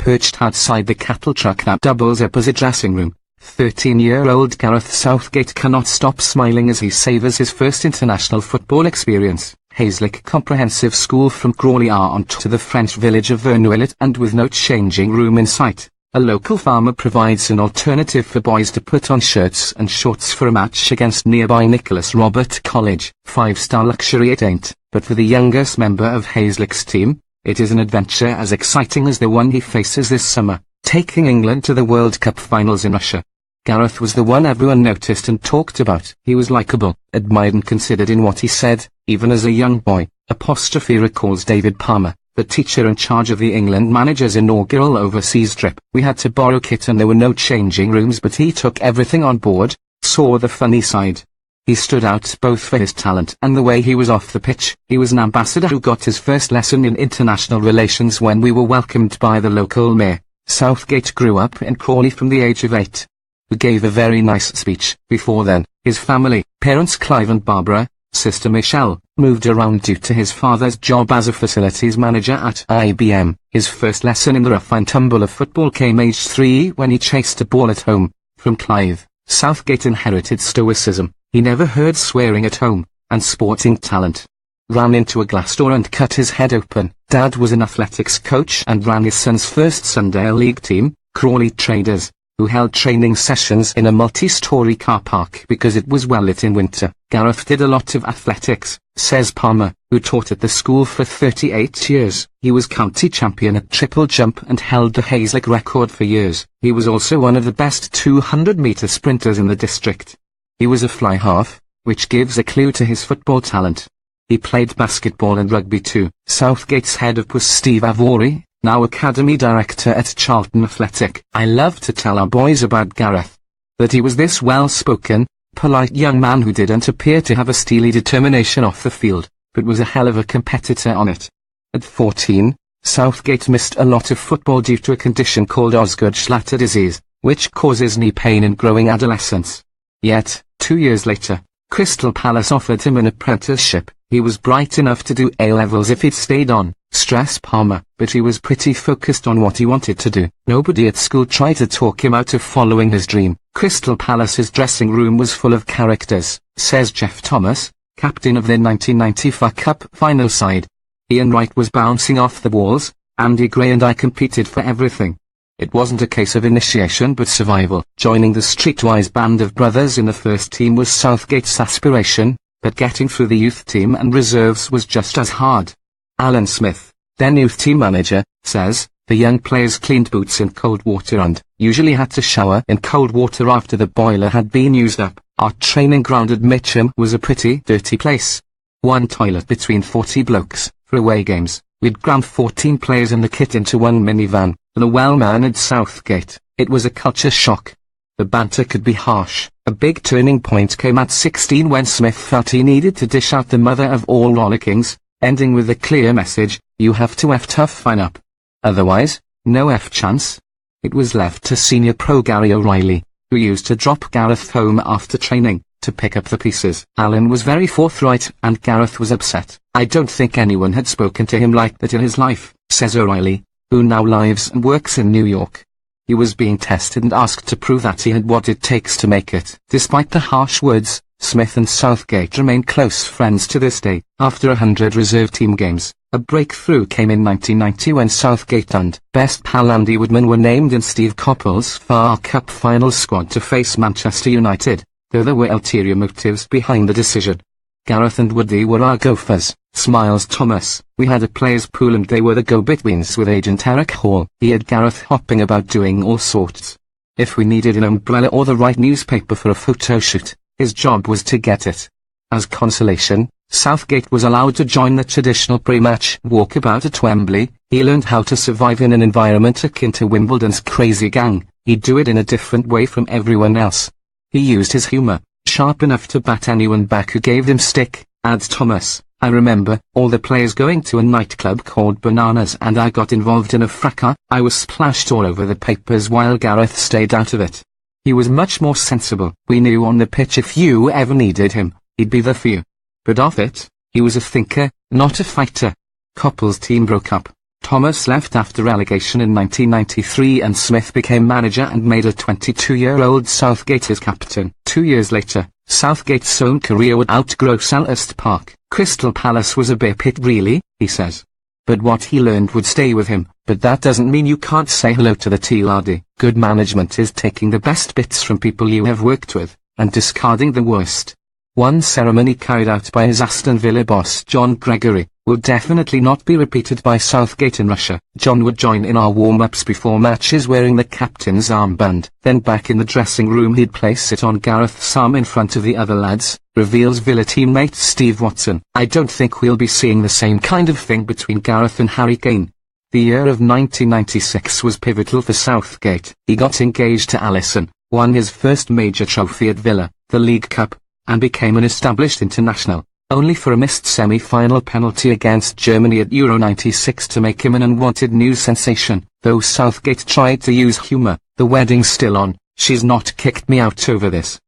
perched outside the cattle truck that doubles up as a dressing room. 13-year-old Gareth Southgate cannot stop smiling as he savours his first international football experience. Hazelwick Comprehensiv School from Crawley on to the French village of Vernouillet, and with no changing room in sight. A local farmer provides an alternative for boys to put on shirts and shorts for a match against nearby Nicholas Robert College. 5-star luxury it ain't, but for the youngest member of Hazelwick's team, it is an adventure as exciting as the one he faces this summer, taking England to the World Cup finals in Russia. Gareth was the one everyone noticed and talked about. He was likeable, admired and considered in what he said, even as a young boy. Recalls David Palmer, the teacher in charge of the England manager's inaugural overseas trip. We had to borrow kit and there were no changing rooms, but he took everything on board, saw the funny side. He stood out both for his talent and the way he was off the pitch. He was an ambassador who got his first lesson in international relations when we were welcomed by the local mayor. Southgate grew up in Crawley from the age of 8. He gave a very nice speech. Before then, his family, parents Clive and Barbara, sister Michelle, moved around due to his father's job as a facilities manager at IBM. His first lesson in the rough and tumble of football came aged 3 when he chased a ball at home. From Clive, Southgate inherited stoicism. He never heard swearing at home, and sporting talent. Ran into a glass door and cut his head open. Dad was an athletics coach and ran his son's first Sunday league team, Crawley Traders, who held training sessions in a multi-story car park because it was well lit in winter. Gareth did a lot of athletics, says Palmer, who taught at the school for 38 years. He was county champion at triple jump and held the Hazelwick record for years. He was also one of the best 200-metre sprinters in the district. He was a fly half, which gives a clue to his football talent. He played basketball and rugby too. Southgate's head up was Steve Avory, now academy director at Charlton Athletic. I love to tell our boys about Gareth. That he was this well-spoken, polite young man who didn't appear to have a steely determination off the field, but was a hell of a competitor on it. At 14, Southgate missed a lot of football due to a condition called Osgood-Schlatter disease, which causes knee pain in growing adolescents. Yet, 2 years later, Crystal Palace offered him an apprenticeship. He was bright enough to do A-levels if he'd stayed on, stress Palmer, but he was pretty focused on what he wanted to do. Nobody at school tried to talk him out of following his dream. Crystal Palace's dressing room was full of characters, says Jeff Thomas, captain of their 1990 FA Cup final side. Ian Wright was bouncing off the walls, Andy Gray and I competed for everything. It wasn't a case of initiation but survival. Joining the streetwise band of brothers in the first team was Southgate's aspiration, but getting through the youth team and reserves was just as hard. Alan Smith, then youth team manager, says, the young players cleaned boots in cold water and usually had to shower in cold water after the boiler had been used up. Our training ground at Mitcham was a pretty dirty place. One toilet between 40 blokes. For away games, we'd cram 14 players in the kit into one minivan. The well-mannered Southgate, it was a culture shock. The banter could be harsh. A big turning point came at 16 when Smith felt he needed to dish out the mother of all rollickings, ending with a clear message: you have to F tough fine up. Otherwise, no F chance. It was left to senior pro Gary O'Reilly, who used to drop Gareth home after training, to pick up the pieces. Alan was very forthright, and Gareth was upset. I don't think anyone had spoken to him like that in his life, says O'Reilly, who now lives and works in New York. He was being tested and asked to prove that he had what it takes to make it. Despite the harsh words, Smith and Southgate remain close friends to this day. After 100 reserve team games, a breakthrough came in 1990 when Southgate and best pal Andy Woodman were named in Steve Coppell's FA Cup final squad to face Manchester United, though there were ulterior motives behind the decision. Gareth and Woody were our gophers, smiles Thomas. We had a players pool and they were the go-betweens with agent Eric Hall. He had Gareth hopping about doing all sorts. If we needed an umbrella or the right newspaper for a photo shoot, his job was to get it. As consolation, Southgate was allowed to join the traditional pre-match walkabout at Wembley. He learned how to survive in an environment akin to Wimbledon's crazy gang. He'd do it in a different way from everyone else. He used his humour, sharp enough to bat anyone back who gave him stick, adds Thomas. I remember all the players going to a nightclub called Bananas and I got involved in a fracas. I was splashed all over the papers while Gareth stayed out of it. He was much more sensible. We knew on the pitch if you ever needed him, he'd be there for you. But off it, he was a thinker, not a fighter. Coppell's team broke up. Thomas left after relegation in 1993 and Smith became manager and made a 22-year-old Southgate his captain. 2 years later, Southgate's own career would outgrow Selhurst Park. Crystal Palace was a beer pit really, he says. But what he learned would stay with him. But that doesn't mean you can't say hello to the tea laddie. Good management is taking the best bits from people you have worked with, and discarding the worst. One ceremony carried out by his Aston Villa boss John Gregory will definitely not be repeated by Southgate in Russia. John would join in our warm-ups before matches wearing the captain's armband. Then back in the dressing room he'd place it on Gareth's arm in front of the other lads, reveals Villa teammate Steve Watson. I don't think we'll be seeing the same kind of thing between Gareth and Harry Kane. The year of 1996 was pivotal for Southgate. He got engaged to Alison, won his first major trophy at Villa, the League Cup, and became an established international, only for a missed semi-final penalty against Germany at Euro 96 to make him an unwanted news sensation. Though Southgate tried to use humour, the wedding's still on, she's not kicked me out over this,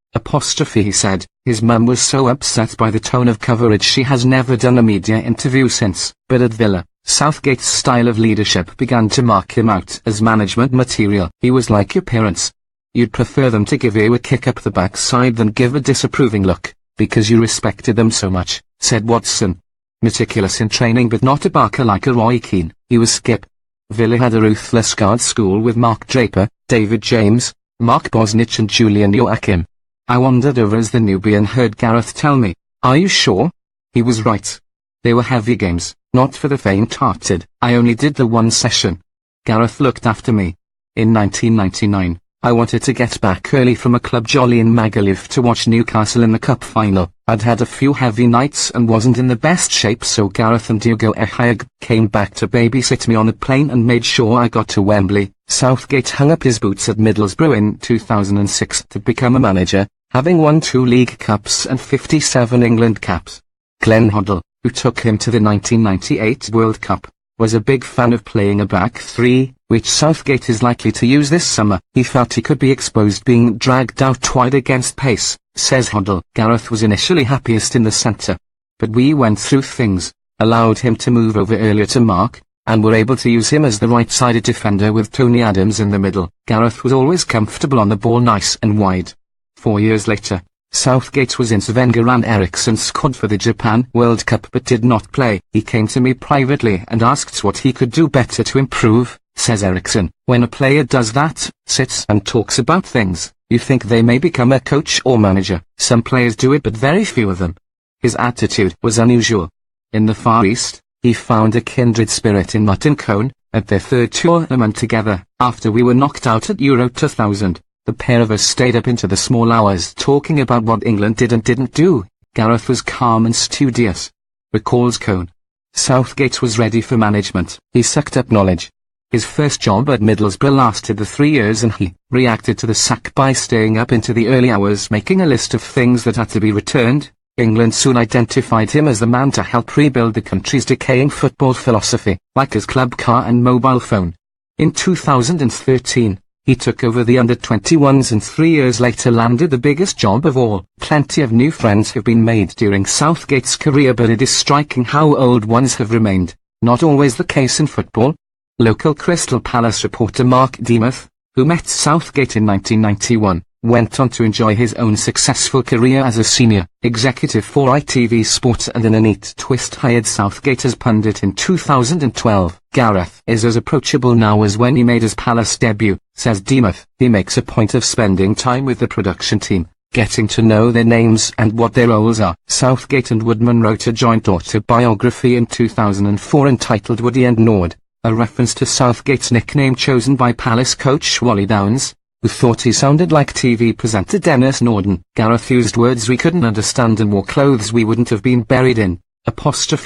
he said. His mum was so upset by the tone of coverage she has never done a media interview since. But at Villa, Southgate's style of leadership began to mark him out as management material. He was like your parents. You'd prefer them to give you a kick up the backside than give a disapproving look, because you respected them so much, said Watson. Meticulous in training but not a barker like a Roy Keane, he was skip. Villa had a ruthless guard school with Mark Draper, David James, Mark Bosnich and Julian Joachim. I wandered over as the newbie and heard Gareth tell me, "Are you sure?" He was right. They were heavy games, not for the faint-hearted. I only did the one session. Gareth looked after me. In 1999. I wanted to get back early from a club jolly in Magaluf to watch Newcastle in the cup final. I'd had a few heavy nights and wasn't in the best shape, so Gareth and Diogo Ehayag came back to babysit me on the plane and made sure I got to Wembley. Southgate hung up his boots at Middlesbrough in 2006 to become a manager, having won 2 League Cups and 57 England caps. Glenn Hoddle, who took him to the 1998 World Cup, was a big fan of playing a back three, which Southgate is likely to use this summer. He felt he could be exposed being dragged out wide against pace, says Hoddle. Gareth was initially happiest in the centre. But we went through things, allowed him to move over earlier to mark, and were able to use him as the right-sided defender with Tony Adams in the middle. Gareth was always comfortable on the ball, nice and wide. 4 years later, Southgate was in Sven-Göran Eriksson's squad for the Japan World Cup but did not play. He came to me privately and asked what he could do better to improve, says Eriksson. When a player does that, sits and talks about things, you think they may become a coach or manager. Some players do it but very few of them. His attitude was unusual. In the Far East, he found a kindred spirit in Mutton Cone, at their third tournament together. After we were knocked out at Euro 2000, the pair of us stayed up into the small hours talking about what England did and didn't do. Gareth was calm and studious, recalls Cone. Southgate was ready for management. He sucked up knowledge. His first job at Middlesbrough lasted the 3 years and he reacted to the sack by staying up into the early hours making a list of things that had to be returned. England soon identified him as the man to help rebuild the country's decaying football philosophy, like his club car and mobile phone. In 2013, he took over the under-21s and 3 years later landed the biggest job of all. Plenty of new friends have been made during Southgate's career, but it is striking how old ones have remained. Not always the case in football. Local Crystal Palace reporter Mark Demuth, who met Southgate in 1991, went on to enjoy his own successful career as a senior executive for ITV Sport and in a neat twist hired Southgate as pundit in 2012. Gareth is as approachable now as when he made his Palace debut, says Demuth. He makes a point of spending time with the production team, getting to know their names and what their roles are. Southgate and Woodman wrote a joint autobiography in 2004 entitled Woody and Nord, a reference to Southgate's nickname chosen by Palace coach Wally Downes, who thought he sounded like TV presenter Dennis Norden. Gareth used words we couldn't understand and wore clothes we wouldn't have been buried in,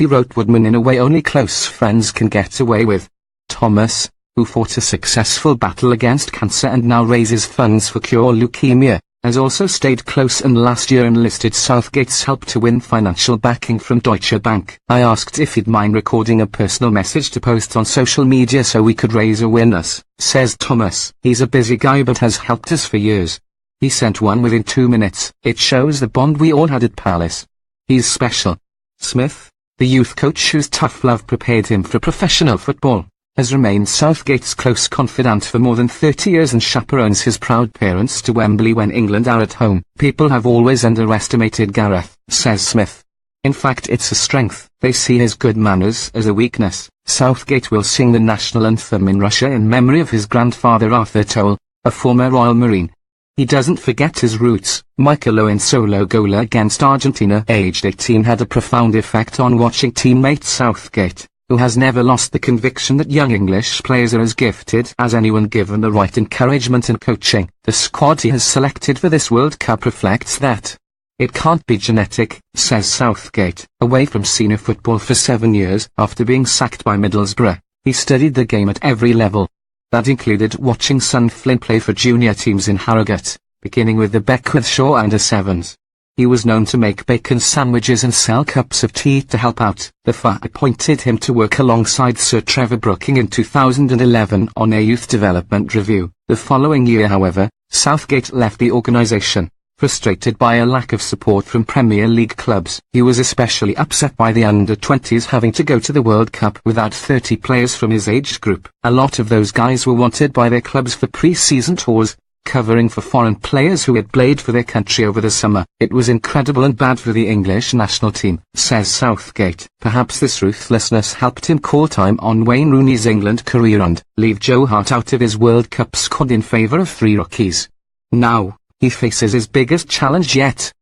wrote Woodman in a way only close friends can get away with. Thomas, who fought a successful battle against cancer and now raises funds for cure leukemia, has also stayed close and last year enlisted Southgate's help to win financial backing from Deutsche Bank. I asked if he'd mind recording a personal message to post on social media so we could raise awareness, says Thomas. He's a busy guy but has helped us for years. He sent one within 2 minutes. It shows the bond we all had at Palace. He's special. Smith, the youth coach whose tough love prepared him for professional football, has remained Southgate's close confidant for more than 30 years and chaperones his proud parents to Wembley when England are at home. People have always underestimated Gareth, says Smith. In fact, it's a strength. They see his good manners as a weakness. Southgate will sing the national anthem in Russia in memory of his grandfather Arthur Toll, a former Royal Marine. He doesn't forget his roots. Michael Owen's solo goal against Argentina, aged 18, had a profound effect on watching teammate Southgate, who has never lost the conviction that young English players are as gifted as anyone given the right encouragement and coaching. The squad he has selected for this World Cup reflects that. It can't be genetic, says Southgate. Away from senior football for 7 years after being sacked by Middlesbrough, he studied the game at every level. That included watching son Flynn play for junior teams in Harrogate, beginning with the Beckwithshire under-7s. He was known to make bacon sandwiches and sell cups of tea to help out. The FA appointed him to work alongside Sir Trevor Brooking in 2011 on a youth development review. The following year, however, Southgate left the organisation, frustrated by a lack of support from Premier League clubs. He was especially upset by the under-20s having to go to the World Cup without 30 players from his age group. A lot of those guys were wanted by their clubs for pre-season tours, covering for foreign players who had played for their country over the summer. It was incredible and bad for the English national team, says Southgate. Perhaps this ruthlessness helped him call time on Wayne Rooney's England career and leave Joe Hart out of his World Cup squad in favour of 3 rookies. Now, he faces his biggest challenge yet.